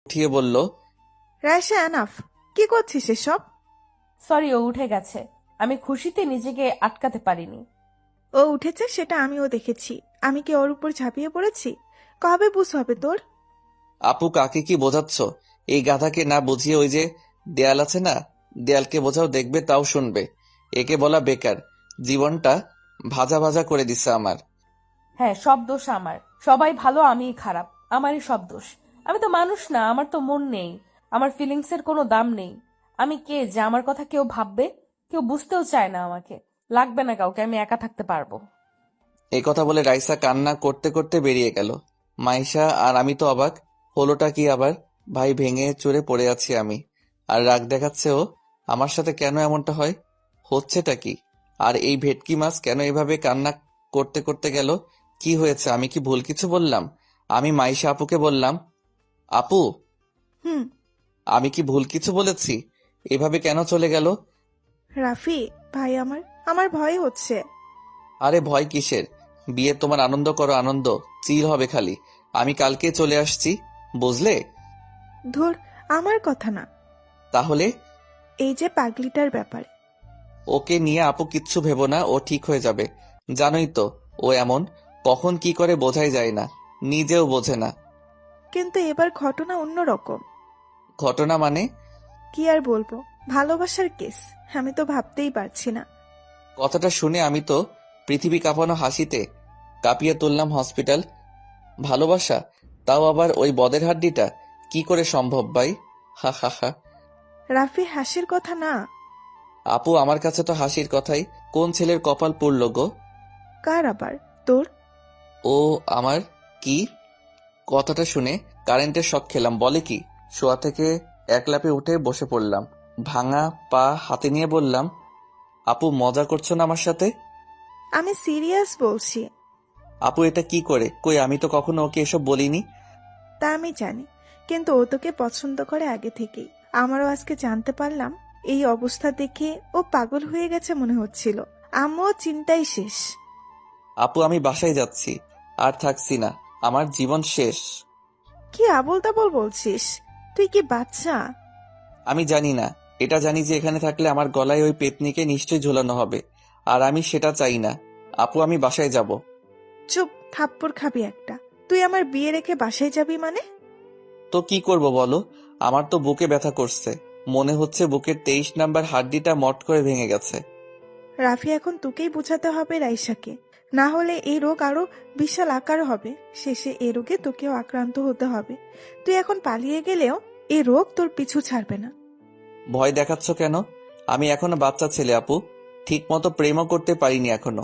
উঠিয়ে বলল, রায়শা, এনাফ। কি করছিস এসব? সরি, ও উঠে গেছে। আমি খুশিতে নিজেকে আটকাতে পারিনি। ও উঠেছে সেটা আমিও দেখেছি। আমি কি ওর উপর ঝাঁপিয়ে পড়েছি? কবে বুঝ হবে তোর? আপু কাকে কি বোঝাচ্ছ? এই গাধাকে না বুঝিয়ে ওই যে দেয়াল আছে না, দেয়ালকে বোঝাও, দেখবে তাও শুনবে। একে বলা বেকার, জীবনটা ভাজা ভাজা করে দিছে আমার। হ্যাঁ, সব দোষ আমার। সবাই ভালো, আমিই খারাপ। আমারই সব দোষ। আমি তো মানুষ না, আমার তো মন নেই। আমার ফিলিংসের কোনো দাম নেই। আমি কে যে আমার কথা কেউ ভাববে? কেউ বুঝতেও চায় না আমাকে। লাগবে না কাউকে, আমি একা থাকতে পারবো। এই কথা বলে রাইসা কান্না করতে করতে বেরিয়ে গেল। মাইশা আর আমি তো অবাক, হলোটা কি আবার? ভাই ভেঙে চুরে পড়ে আছি আমি, আর রাগ দেখাচ্ছে ও। আমার সাথে কেন এমনটা হয়? হচ্ছেটা কি? আর এই ভেটকি মাছ কেন এভাবে কান্না করতে করতে গেল? কি হয়েছে? আমি কি ভুল কিছু বললাম? আমি মাইশা আপুকে বললাম, আপু, হুম। আমি কি ভুল কিছু বলেছি? এভাবে কেন চলে গেল? রাফি ভাই, আমার আমার ভয় হচ্ছে। আরে ভয় কিসের? বিয়ে তোমার আনন্দ করো, আনন্দ চিল হবে খালি। আমি কালকে চলে আসছি, বুঝলে? ধুর, আমার কথা না। তাহলে? এই যে পাগলিটার ব্যাপারে। ওকে নিয়ে আপু কিচ্ছু ভেবো না, ও ঠিক হয়ে যাবে। জানোই তো ও এমন, কখন কি করে বোঝাই যায় না, নিজেও বোঝে না। কিন্তু এবার ঘটনা অন্যরকম। ঘটনা মানে? কি আর বলবো, ভালোবাসার কেস। আমি তো ভাবতেই পারছি না। কথাটা শুনে আমি তো পৃথিবী কাঁপানো হাসিতে কাঁপিয়ে তুললাম হসপিটাল। ভালোবাসা, তাও আবার ওই বদের হাড্ডিটা, কি করে সম্ভব ভাই? হা হা হা। রাফি, হাসির কথা না। আপু আমার কাছে তো হাসির কথাই। কোন ছেলের কপাল পুড়ল গো? কার আবার? তোর? ও আমার। কি? কথাটা শুনে কারেন্টের শক খেলাম। বলে কি? শোয়া থেকে এক লাফে উঠে বসে পড়লাম, ভাঙা পা হাতে নিয়ে বললাম, আপু মজা করছো না আমার সাথে? আমি সিরিয়াস বলছি। আপু এটা কি করে? কই, আমি তো কখনো ওকে এসব বলিনি। তা আমি জানি, কিন্তু ও তোকে পছন্দ করে আগে থেকেই। আমারও আজকে জানতে পারলাম। এই অবস্থা দেখে ও পাগল হয়ে গেছে মনে হচ্ছিল। আমিও চিন্তায় শেষ। আপু আমি বাসায় যাচ্ছি, আর থাকছি না, আমার জীবন শেষ। কি আবোল তাবোল বলছিস? তুই কি বাচ্চা? আমি জানি না, এটা জানি যে এখানে থাকলে আমার গলায় ওই পেতনিকে নিশ্চয়ই ঝোলানো হবে, আর আমি সেটা চাই না। আপু আমি বাসায় যাব। চুপ, থাপ্পড় খাবি একটা। তুই আমার বিয়ে রেখে বাসায় যাবি মানে? তো কি করব বলো? আমার তো বুকে ব্যথা করছে, মনে হচ্ছে বুকের 23 নাম্বার হাড্ডিটা মট করে ভেঙে গেছে। রাফি, এখন তোকেই বোঝাতে হবে রাইসাকে। না হলে এই রোগ আরো বিশাল আকার হবে। শেষে এই রোগে তোকেও আক্রান্ত হতে হবে। তুই এখন পালিয়ে গেলেও এই রোগ তোর পিছু ছাড়বে না। ভয় দেখাচ্ছ কেন? আমি এখনো বাচ্চা ছেলে আপু, ঠিক মতো প্রেমও করতে পারিনি এখনো।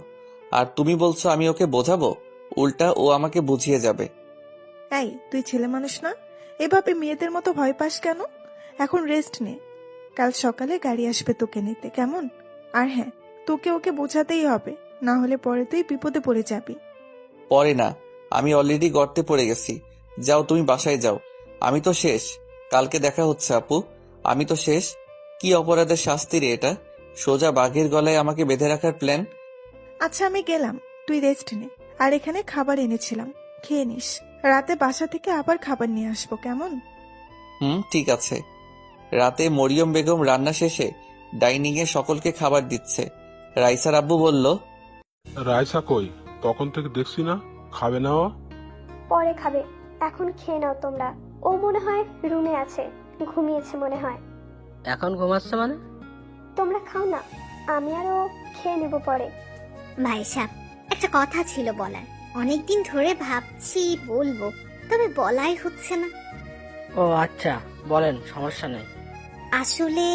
আর তুমি বলছো আমি ওকে বোঝাবো? উল্টা ও আমাকে বুঝিয়ে যাবে। এই, তুই ছেলে মানুষ না? এভাবে মেয়েদের মতো ভয় পাস কেন? এখন রেস্ট নে। কাল সকালে গাড়ি আসবে তোকে নিতে, কেমন? আর হ্যাঁ, তোকে ওকে বোঝাতেই হবে। না হলে পরে তুই বিপদে পড়ে যাবি। পরে না, আমি অলরেডি গর্তে পড়ে গেছি। যাও তুমি বাসায় যাও, আমি তো শেষ। কালকে দেখা হচ্ছে আপু, আমি তো শেষ। কি অপরাধের শাস্তি রে এটা? সোজা বাঘের গলায় আমাকে বেঁধে রাখার প্ল্যান। আচ্ছা, আমি গেলাম। তুই রেস্ট নে। আর এখানে খাবার এনেছিলাম, খেয়ে নিস। রাতে বাসা থেকে আবার খাবার নিয়ে আসবো, কেমন? হুম, ঠিক আছে। রাতে মরিয়ম বেগম রান্না শেষে ডাইনিং এ সকলকে খাবার দিচ্ছে। রাইসার আব্বু বলল, রাইসা কই? তখন থেকে দেখছি না, খাবে না ও? পরে খাবে, এখন খেয়ে নাও তোমরা। ও মনে হয় রুমে আছে, ঘুমিয়েছে মনে হয়। এখন ঘুমাচ্ছে মানে? তোমরা খাও না, আমি আর ও খেয়ে নেব পরে। ভাই সাহেব, একটা কথা ছিল বলার। অনেকদিন ধরে ভাবছি বলবো, তবে বলাই হচ্ছে না। ও আচ্ছা, বলেন, সমস্যা নেই। আসলে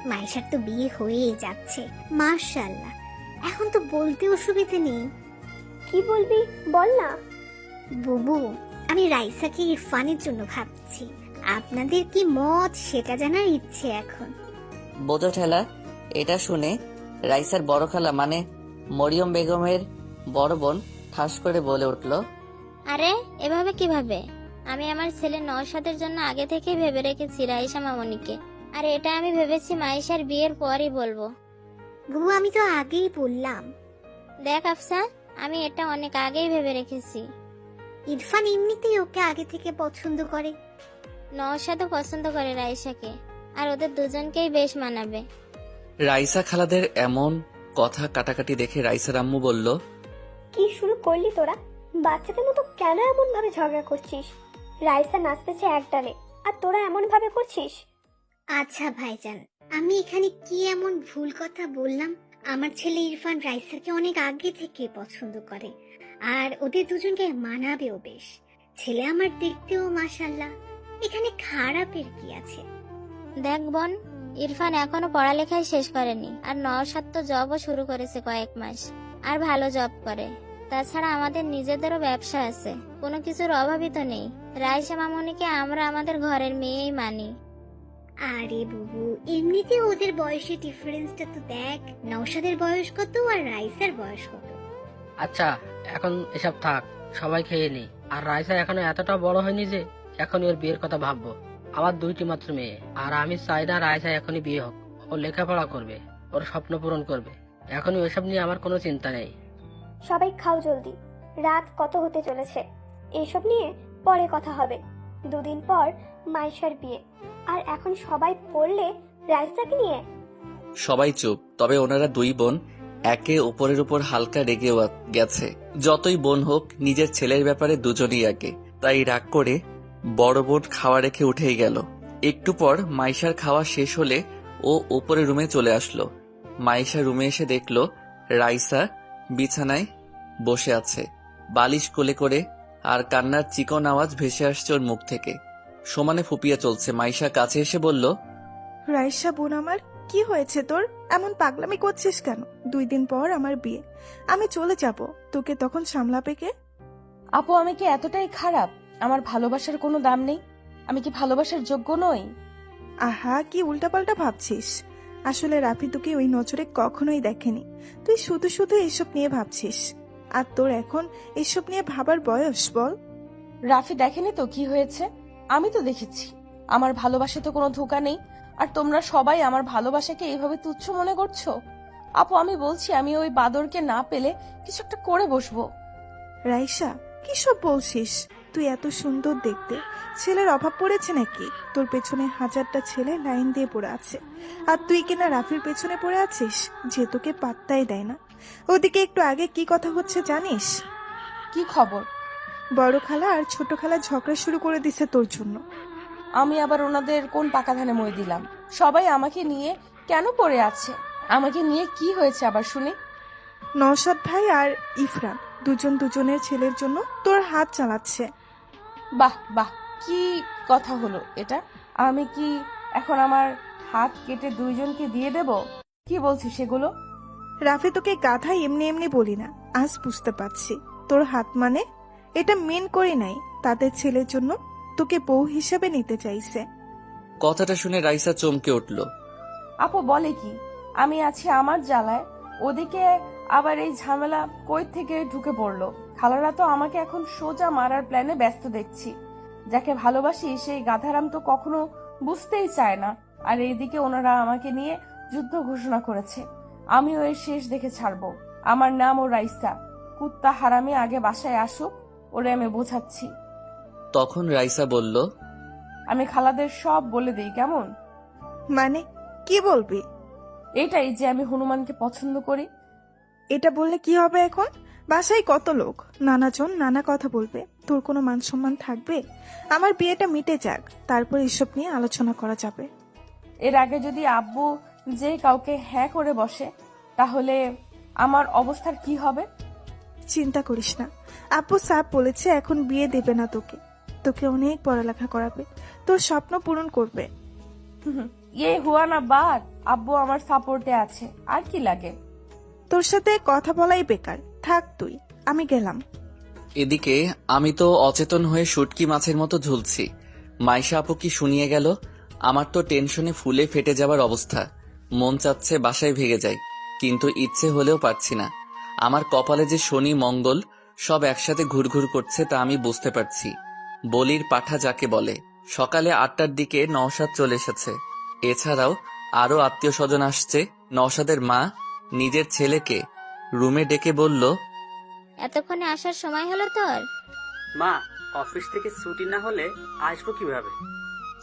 মাইশার তো বিয়ে হয়েই যাচ্ছে, মাশাআল্লাহ। এখন তো বলতে অসুবিধা নেই। কি বলবি বল না। বুবু, আমি রাইসাকে ইরফানের জন্য ভাবছি। আপনাদের কি মত সেটা জানার ইচ্ছে এখন। বোঝো ঠেলা। এটা শুনে রাইসার বড় খালা মানে মরিয়ম বেগমের বড় বোন ঠাস করে বলে উঠল, আরে এভাবে কিভাবে? আমি আমার ছেলে নওশাদের জন্য আগে থেকেই ভেবে রেখেছি রাইসা মামনিকে। আর এটা আমি ভেবেছি মাইশার বিয়ের পরই বলবো। বুবু, আমি তো আগেই বললাম। দেখ আফসা, আমি এটা অনেক আগেই ভেবে রেখেছি। ইরফান এমনিতেই ওকে আগে থেকে পছন্দ করে। নওশাদও পছন্দ করে রাইসাকে, আর ওদের দুজনকেই বেশ মানাবে। রাইসা খালাদের এমন কথা কাটাকাটি দেখে রাইসার আম্মু বলল, কি শুরু করলি তোরা? বাচ্চাদের মতো কেন এমন ভাবে ঝগড়া করছিস? রাইসা নাচতেছে এক ডালে, আর তোরা এমন ভাবে করছিস? আচ্ছা ভাইজান, আমি এখানে কি এমন ভুল কথা বললাম? আমার ছেলে ইরফান রাইসাকে অনেক আগে থেকে পছন্দ করে, আর ওদের দুজনকে মানাবেও বেশ। ছেলে আমার দেখতেও মাশাল্লাহ, এখানে খারাপের কি আছে? দেখ বোন, ইরফান এখনো পড়ালেখাই শেষ করেনি, আর নওশাদ তো জবও শুরু করেছে কয়েক মাস, আর ভালো জব করে। তাছাড়া আমাদের নিজেদেরও ব্যবসা আছে, কোনো কিছুর অভাবই তো নেই। রাইসা মামুনিকে আমরা আমাদের ঘরের মেয়েই মানি। আরে বুবু, এমনিতে ওদের বয়সের ডিফারেন্সটা তো দেখ। নওশাদের বয়স কত আর রাইসার বয়স কত? আচ্ছা, এখন এসব থাক, সবাই খেয়ে নি। আর রাইসা এখনো এতটা বড় হয়নি যে এখন ওর বিয়ের কথা ভাববো। আমার 2টি মাত্র মেয়ে, আর আমি চাই না রাইসা এখনই বিয়ে হোক। ও লেখাপড়া করবে, ওর স্বপ্ন পূরণ করবে। এখনই ওইসব নিয়ে আমার কোনো চিন্তা নেই। সবাই খাও জলদি, রাত কত হতে চলেছে। এসব নিয়ে পরে কথা হবে। 2 দিন পর মাইশার বিয়ে, আর এখন সবাই পড়লে রাইসাকে নিয়ে। সবাই চুপ। তবে ওনারা 2 বোন একে অপরের উপর হালকা রেগে গেছে। যতই বোন হোক, নিজের ছেলের ব্যাপারে দুজনই একে। তাই রাগ করে বড় বোন খাওয়া রেখে উঠেই গেল। একটু পর মাইশার খাওয়া শেষ হলে ও উপরে রুমে চলে আসলো। মাইশা রুমে এসে দেখলো রাইসা বিছানায় বসে আছে, বালিশ কোলে করে, আর কান্নার চিকন আওয়াজ ভেসে আসছে ওর মুখ থেকে। সমানে ফুপিয়ে চলছে। মাইশা কাছে এসে বলল, রাইসা বোন আমার, কি হয়েছে তোর? এমন পাগলামি করছিস কেন? 2 দিন পর আমার বিয়ে, আমি চলে যাব, তোকে তখন সামলাবে কে? আপু, আমি কি এতটাই খারাপ? আমার ভালোবাসার কোনো দাম নেই? আমি কি ভালোবাসার যোগ্য নই? আহা, কি উল্টাপাল্টা ভাবছিস। আসলে রাফি তোকে ওই নজরে কখনোই দেখেনি। তুই শুধু শুধু এসব নিয়ে ভাবছিস। আর তোর এখন এসব নিয়ে ভাবার বয়স বল? রাফি দেখেনি তো কি হয়েছে? আমি তো দেখেছি। আমার ভালোবাসা তো কোনো ধোঁকা নেই, আর তোমরা সবাই আমার ভালোবাসাকে এইভাবে তুচ্ছ মনে করছো। আপু, আমি বলছি, আমি ওই বাদরকে না পেলে কিছু একটা করে বসবো। রাইসা, কি সব বলছিস? তুই এত সুন্দর দেখতে, ছেলের অভাব পড়েছে নাকি? তোর পেছনে 1000টা ছেলে লাইন দিয়ে পড়ে আছে, আর তুই কিনা রাফির পেছনে পড়ে আছিস, যে তোকে পাত্তাই দেয় না। ওদিকে একটু আগে কি কথা হচ্ছে জানিস? কি খবর? বড় খালা আর ছোট খালা ঝগড়া শুরু করে দিছে তোর জন্য। আমি আবার ওনাদের কোন পাকা ধানে মই দিলাম? সবাই আমাকে নিয়ে কেন পড়ে আছে? আমাকে নিয়ে কি হয়েছে আবার শুনি? নওশাদ ভাই আর ইফরান দুজন দুজনের ছেলের জন্য তোর হাত চালাচ্ছে। বাহ বাহ, কি কথা হলো এটা? আমি কি এখন আমার হাত কেটে 2 জনকে দিয়ে দেব? কি বলছিস সেগুলো? রাফি, তোকে গাধা এমনি এমনি বলি না, আজ বুঝতে পারছি। তোর হাত মানে এটা মেন করে নাই, তাদের ছেলের জন্য তোকে বউ হিসেবে নিতে চাইছে। কথাটা শুনে রাইসা চমকে উঠল। আপু বলে কি? আমি আছি আমার জ্বালায়, ওদিকে আবার এই ঝামেলা কই থেকে ঢুকে পড়লো? খালারা তো আমাকে এখন সোজা মারার প্ল্যানে ব্যস্ত দেখছি। যাকে ভালোবাসি সেই গাধারাম তো কখনো বুঝতেই চায় না। আর এইদিকে ওনারা আমাকে নিয়ে যুদ্ধ ঘোষণা করেছে। আমিও এর শেষ দেখে ছাড়বো। আমার নাম ও রাইসা। কুত্তা হারামি আগে বাসায় আসুক, ওরে আমি বোঝাচ্ছি। তখন রাইসা বলল, আমি খালাদের সব বলে দিই, কেমন? মানে কি বলবি? এটাই যে আমি হনুমানকে পছন্দ করি। এটা বললে কি হবে? এখন বাসায় কত লোক, নানাজন নানা কথা বলবে, তোর কোনো মান সম্মান থাকবে? আমার বিয়েটা মিটে যাক, তারপর এসব নিয়ে আলোচনা করা যাবে। এর আগে যদি আব্বু যে কাউকে হ্যাঁ করে বসে, তাহলে আমার অবস্থার কি হবে? চিন্তা করিস না, আপু সাপ বলেছে এখন বিয়ে দেবে না তোকে, তোকে অনেক পড়ালেখা করাবে, তোর স্বপ্ন পূরণ করবে। ইয়ে হুয়া না বাদ, আব্বু আমার সাপোর্টে আছে, আর কি লাগে? তোর সাথে কথা বলাই বেকার, থাক তুই, আমি গেলাম। এদিকে আমি তো অচেতন হয়ে শুটকি মাছের মতো ঝুলছি। মাইশা আপু কি শুনিয়ে গেল। আমার তো টেনশনে ফুলে ফেটে যাবার অবস্থা। মন চাচ্ছে বাসায় ভেগে যাই, কিন্তু ইচ্ছে হলেও পারছি না। আমার কপালে যে শনি মঙ্গল সব একসাথে ঘুরঘুর করছে তা আমি বুঝতে পারছি। বলির পাঠা যাকে বলে। সকালে 8টার দিকে নওশাদ চলে এসেছে। এছাড়াও আরো আত্মীয় স্বজন আসছে। নওশাদের মা নিজের ছেলেকে রুমে ডেকে বলল, এতক্ষণে আসার সময় হলো তোর? মা, অফিস থেকে ছুটি না হলে আসবো কিভাবে?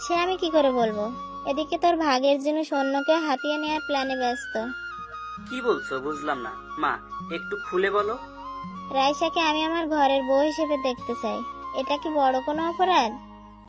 সে আমি কি করে বলবো? এদিকে তোর ভাগের জিনিস অন্যকে হাতিয়ে নেওয়ার প্ল্যানে ব্যস্ত। কি বলছো বুঝলাম না মা, একটু খুলে বলো। রাইসাকে আমি আমার ঘরের বউ হিসেবে দেখতে চাই। এটা কি বড় কোনো অপরাধ?